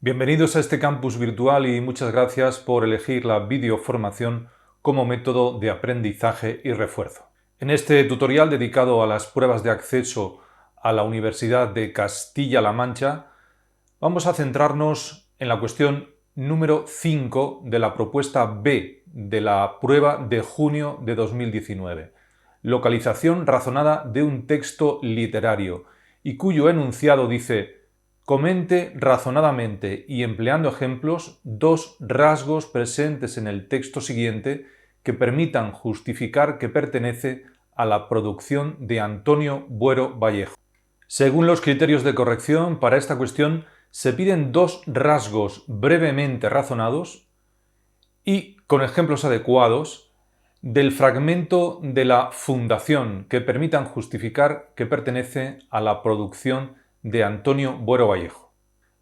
Bienvenidos a este campus virtual y muchas gracias por elegir la videoformación como método de aprendizaje y refuerzo. En este tutorial dedicado a las pruebas de acceso a la Universidad de Castilla-La Mancha, vamos a centrarnos en la cuestión número 5 de la propuesta B de la prueba de junio de 2019. Localización razonada de un texto literario y cuyo enunciado dice: comente razonadamente y empleando ejemplos dos rasgos presentes en el texto siguiente que permitan justificar que pertenece a la producción de Antonio Buero Vallejo. Según los criterios de corrección, para esta cuestión se piden dos rasgos brevemente razonados y con ejemplos adecuados del fragmento de la fundación que permitan justificar que pertenece a la producción de Antonio Buero Vallejo.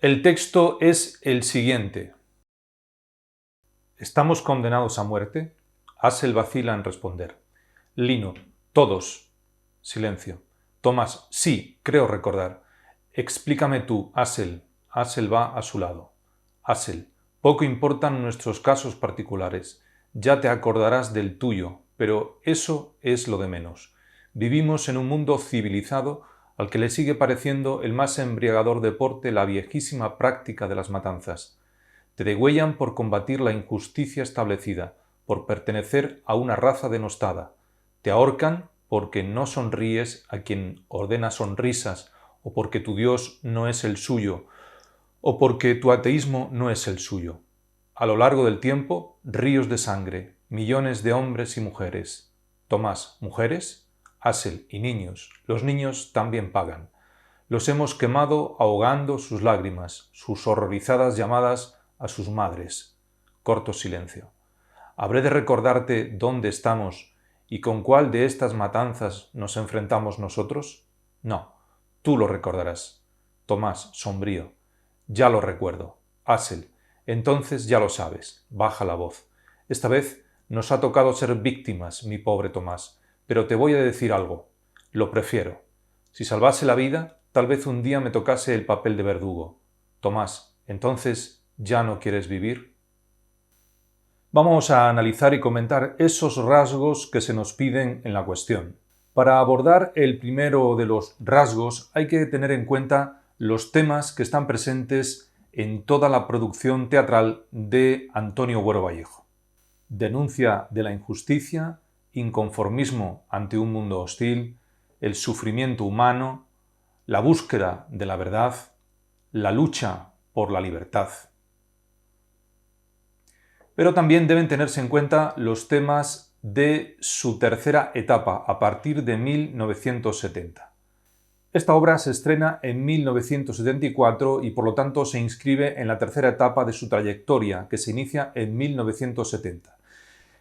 El texto es el siguiente: ¿estamos condenados a muerte? Asel vacila en responder. Lino: todos. Silencio. Tomás: sí, creo recordar. Explícame tú, Asel. Asel va a su lado. Asel: poco importan nuestros casos particulares. Ya te acordarás del tuyo, pero eso es lo de menos. Vivimos en un mundo civilizado al que le sigue pareciendo el más embriagador deporte la viejísima práctica de las matanzas. Te degüellan por combatir la injusticia establecida, por pertenecer a una raza denostada. Te ahorcan porque no sonríes a quien ordena sonrisas, o porque tu Dios no es el suyo, o porque tu ateísmo no es el suyo. A lo largo del tiempo, ríos de sangre, millones de hombres y mujeres. Tomás: ¿mujeres? Asel: y niños. Los niños también pagan. Los hemos quemado ahogando sus lágrimas, sus horrorizadas llamadas a sus madres. Corto silencio. ¿Habré de recordarte dónde estamos y con cuál de estas matanzas nos enfrentamos nosotros? No, tú lo recordarás. Tomás, sombrío: ya lo recuerdo. Asel: entonces ya lo sabes. Baja la voz. Esta vez nos ha tocado ser víctimas, mi pobre Tomás, pero te voy a decir algo. Lo prefiero. Si salvase la vida, tal vez un día me tocase el papel de verdugo. Tomás, ¿entonces ya no quieres vivir? Vamos a analizar y comentar esos rasgos que se nos piden en la cuestión. Para abordar el primero de los rasgos hay que tener en cuenta los temas que están presentes en toda la producción teatral de Antonio Buero Vallejo. Denuncia de la injusticia, inconformismo ante un mundo hostil, el sufrimiento humano, la búsqueda de la verdad, la lucha por la libertad. Pero también deben tenerse en cuenta los temas de su tercera etapa, a partir de 1970. Esta obra se estrena en 1974 y por lo tanto se inscribe en la tercera etapa de su trayectoria, que se inicia en 1970.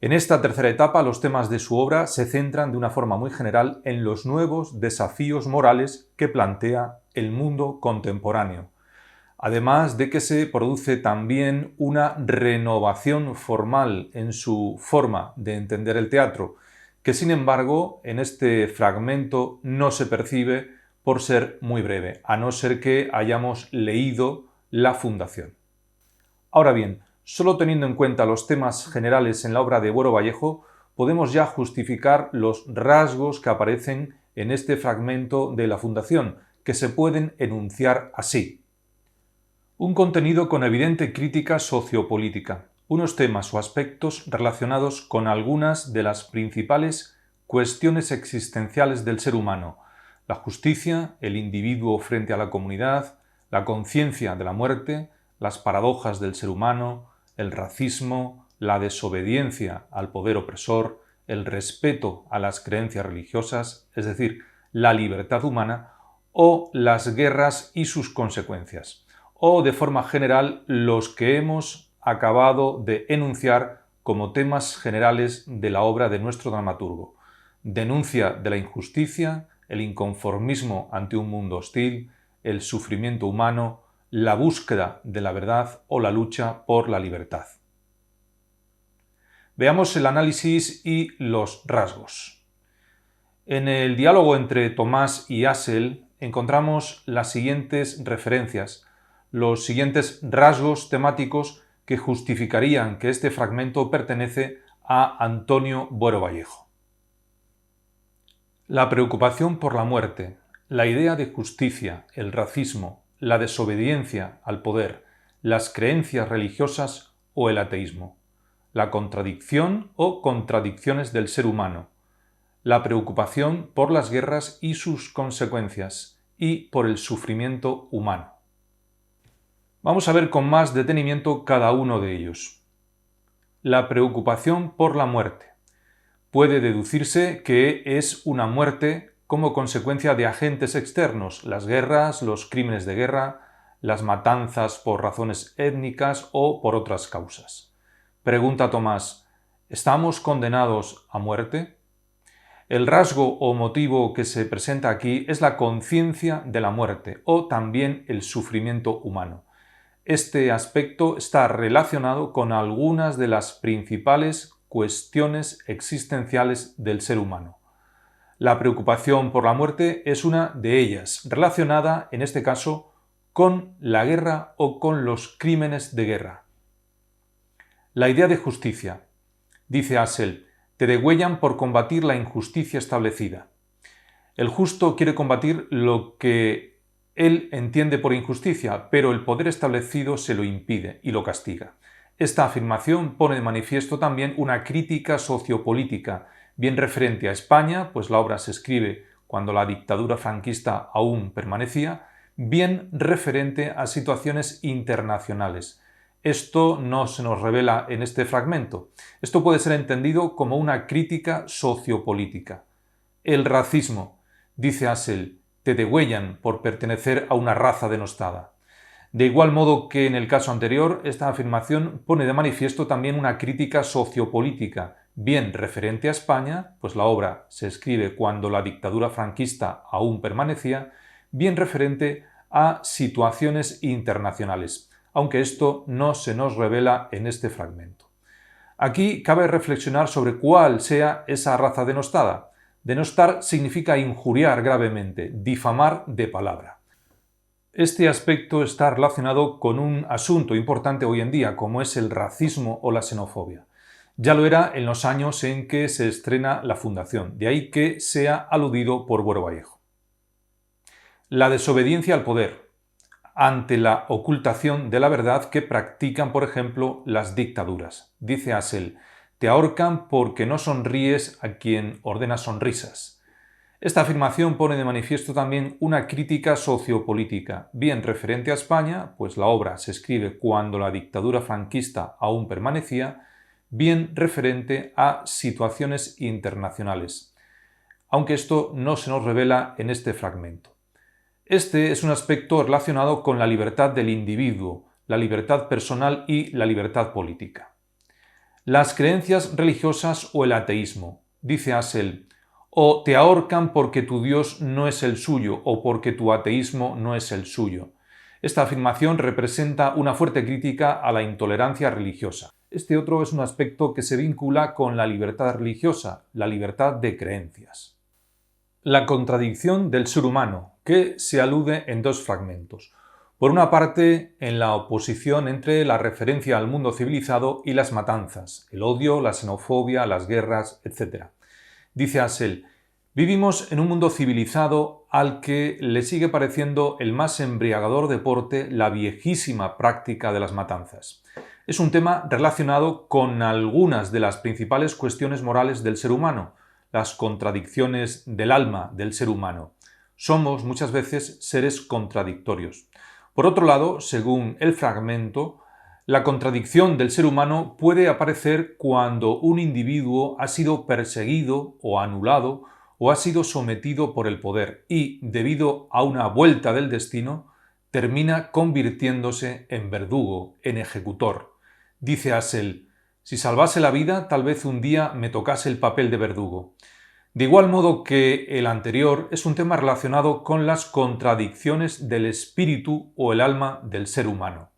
En esta tercera etapa, los temas de su obra se centran de una forma muy general en los nuevos desafíos morales que plantea el mundo contemporáneo. Además de que se produce también una renovación formal en su forma de entender el teatro, que sin embargo en este fragmento no se percibe por ser muy breve, a no ser que hayamos leído la fundación. Ahora bien, solo teniendo en cuenta los temas generales en la obra de Buero Vallejo, podemos ya justificar los rasgos que aparecen en este fragmento de la fundación, que se pueden enunciar así. Un contenido con evidente crítica sociopolítica, unos temas o aspectos relacionados con algunas de las principales cuestiones existenciales del ser humano: la justicia, el individuo frente a la comunidad, la conciencia de la muerte, las paradojas del ser humano, el racismo, la desobediencia al poder opresor, el respeto a las creencias religiosas, es decir, la libertad humana, o las guerras y sus consecuencias, o de forma general los que hemos acabado de enunciar como temas generales de la obra de nuestro dramaturgo: denuncia de la injusticia, el inconformismo ante un mundo hostil, el sufrimiento humano, la búsqueda de la verdad o la lucha por la libertad. Veamos el análisis y los rasgos. En el diálogo entre Tomás y Asel encontramos las siguientes referencias, los siguientes rasgos temáticos que justificarían que este fragmento pertenece a Antonio Buero Vallejo. La preocupación por la muerte, la idea de justicia, el racismo, la desobediencia al poder, las creencias religiosas o el ateísmo, la contradicción o contradicciones del ser humano, la preocupación por las guerras y sus consecuencias y por el sufrimiento humano. Vamos a ver con más detenimiento cada uno de ellos. La preocupación por la muerte. Puede deducirse que es una muerte como consecuencia de agentes externos, las guerras, los crímenes de guerra, las matanzas por razones étnicas o por otras causas. Pregunta Tomás, ¿estamos condenados a muerte? El rasgo o motivo que se presenta aquí es la conciencia de la muerte o también el sufrimiento humano. Este aspecto está relacionado con algunas de las principales cuestiones existenciales del ser humano. La preocupación por la muerte es una de ellas, relacionada, en este caso, con la guerra o con los crímenes de guerra. La idea de justicia. Dice Hassel, te degüellan por combatir la injusticia establecida. El justo quiere combatir lo que él entiende por injusticia, pero el poder establecido se lo impide y lo castiga. Esta afirmación pone de manifiesto también una crítica sociopolítica, bien referente a España, pues la obra se escribe cuando la dictadura franquista aún permanecía, bien referente a situaciones internacionales. Esto no se nos revela en este fragmento. Esto puede ser entendido como una crítica sociopolítica. El racismo, dice Hassel, te degüellan por pertenecer a una raza denostada. De igual modo que en el caso anterior, esta afirmación pone de manifiesto también una crítica sociopolítica, bien referente a España, pues la obra se escribe cuando la dictadura franquista aún permanecía, bien referente a situaciones internacionales, aunque esto no se nos revela en este fragmento. Aquí cabe reflexionar sobre cuál sea esa raza denostada. Denostar significa injuriar gravemente, difamar de palabra. Este aspecto está relacionado con un asunto importante hoy en día, como es el racismo o la xenofobia. Ya lo era en los años en que se estrena la Fundación, de ahí que sea aludido por Buero Vallejo. La desobediencia al poder, ante la ocultación de la verdad que practican, por ejemplo, las dictaduras. Dice Hassel, te ahorcan porque no sonríes a quien ordena sonrisas. Esta afirmación pone de manifiesto también una crítica sociopolítica, bien referente a España, pues la obra se escribe cuando la dictadura franquista aún permanecía, bien referente a situaciones internacionales, aunque esto no se nos revela en este fragmento. Este es un aspecto relacionado con la libertad del individuo, la libertad personal y la libertad política. Las creencias religiosas o el ateísmo, dice Hassel, o te ahorcan porque tu Dios no es el suyo o porque tu ateísmo no es el suyo. Esta afirmación representa una fuerte crítica a la intolerancia religiosa. Este otro es un aspecto que se vincula con la libertad religiosa, la libertad de creencias. La contradicción del ser humano, que se alude en dos fragmentos. Por una parte, en la oposición entre la referencia al mundo civilizado y las matanzas, el odio, la xenofobia, las guerras, etc. Dice Hassel, vivimos en un mundo civilizado al que le sigue pareciendo el más embriagador deporte la viejísima práctica de las matanzas. Es un tema relacionado con algunas de las principales cuestiones morales del ser humano, las contradicciones del alma del ser humano. Somos muchas veces seres contradictorios. Por otro lado, según el fragmento, la contradicción del ser humano puede aparecer cuando un individuo ha sido perseguido o anulado o ha sido sometido por el poder y, debido a una vuelta del destino, termina convirtiéndose en verdugo, en ejecutor. Dice Hassel, si salvase la vida, tal vez un día me tocase el papel de verdugo. De igual modo que el anterior, es un tema relacionado con las contradicciones del espíritu o el alma del ser humano.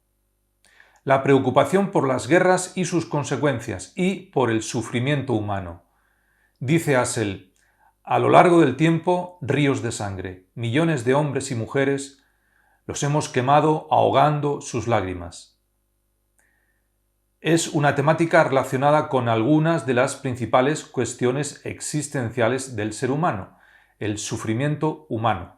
La preocupación por las guerras y sus consecuencias y por el sufrimiento humano. Dice Hassel, a lo largo del tiempo, ríos de sangre, millones de hombres y mujeres, Los hemos quemado ahogando sus lágrimas. Es una temática relacionada con algunas de las principales cuestiones existenciales del ser humano, el sufrimiento humano.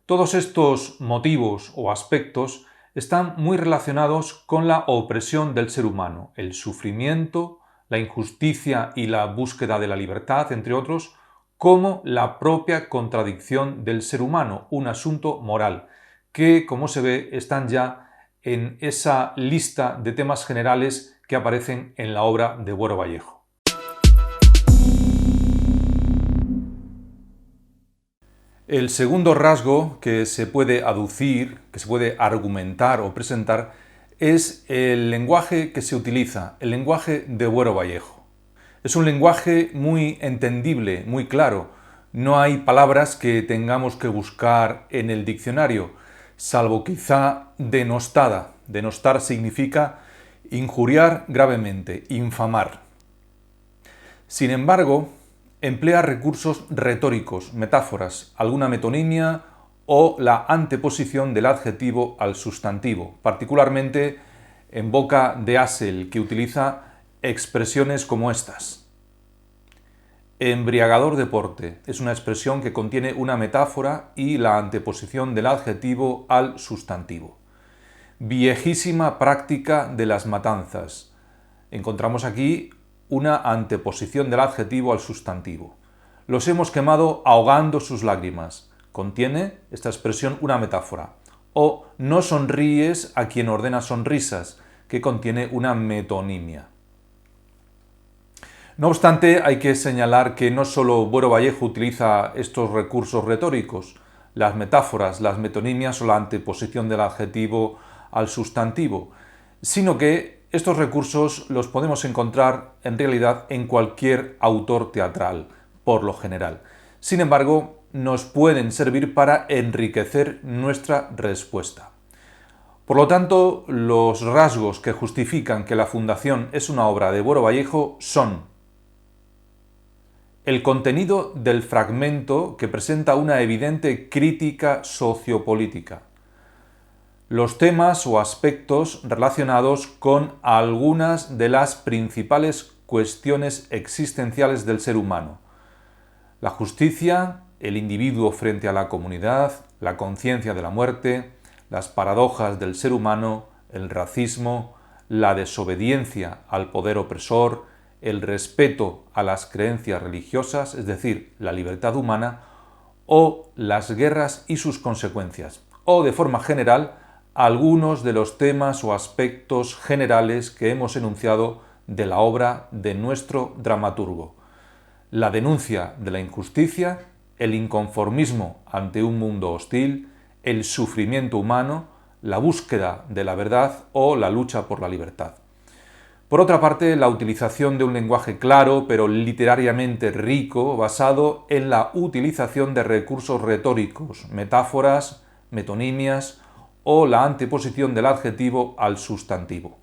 Todos estos motivos o aspectos están muy relacionados con la opresión del ser humano, el sufrimiento, la injusticia y la búsqueda de la libertad, entre otros, como la propia contradicción del ser humano, un asunto moral, que, como se ve, están ya en esa lista de temas generales que aparecen en la obra de Buero Vallejo. El segundo rasgo que se puede aducir, que se puede argumentar o presentar, es el lenguaje que se utiliza, el lenguaje de Buero Vallejo. Es un lenguaje muy entendible, muy claro. No hay palabras que tengamos que buscar en el diccionario, salvo quizá denostada. Denostar significa injuriar gravemente, infamar. Sin embargo, emplea recursos retóricos, metáforas, alguna metonimia o la anteposición del adjetivo al sustantivo, particularmente en boca de Hassel, que utiliza expresiones como estas. Embriagador deporte es una expresión que contiene una metáfora y la anteposición del adjetivo al sustantivo. Viejísima práctica de las matanzas. Encontramos aquí una anteposición del adjetivo al sustantivo. Los hemos quemado ahogando sus lágrimas. Contiene esta expresión una metáfora. O no sonríes a quien ordena sonrisas, que contiene una metonimia. No obstante, hay que señalar que no solo Buero Vallejo utiliza estos recursos retóricos, las metáforas, las metonimias o la anteposición del adjetivo al sustantivo, sino que estos recursos los podemos encontrar en realidad en cualquier autor teatral, por lo general. Sin embargo, nos pueden servir para enriquecer nuestra respuesta. Por lo tanto, los rasgos que justifican que La Fundación es una obra de Buero Vallejo son: el contenido del fragmento, que presenta una evidente crítica sociopolítica; los temas o aspectos relacionados con algunas de las principales cuestiones existenciales del ser humano: la justicia, el individuo frente a la comunidad, la conciencia de la muerte, las paradojas del ser humano, el racismo, la desobediencia al poder opresor, el respeto a las creencias religiosas, es decir, la libertad humana, o las guerras y sus consecuencias, o de forma general, algunos de los temas o aspectos generales que hemos enunciado de la obra de nuestro dramaturgo: la denuncia de la injusticia, el inconformismo ante un mundo hostil, el sufrimiento humano, la búsqueda de la verdad o la lucha por la libertad. Por otra parte, la utilización de un lenguaje claro pero literariamente rico, basado en la utilización de recursos retóricos, metáforas, metonimias o la anteposición del adjetivo al sustantivo.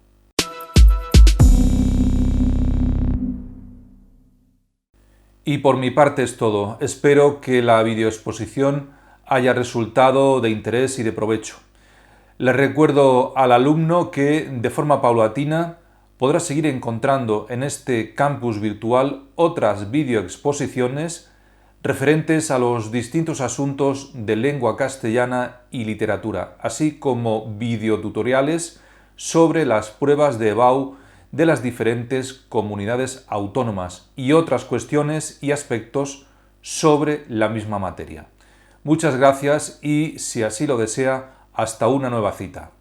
Y por mi parte es todo. Espero que la videoexposición haya resultado de interés y de provecho. Les recuerdo al alumno que, de forma paulatina, podrá seguir encontrando en este campus virtual otras videoexposiciones referentes a los distintos asuntos de lengua castellana y literatura, así como videotutoriales sobre las pruebas de EBAU de las diferentes comunidades autónomas y otras cuestiones y aspectos sobre la misma materia. Muchas gracias y, si así lo desea, hasta una nueva cita.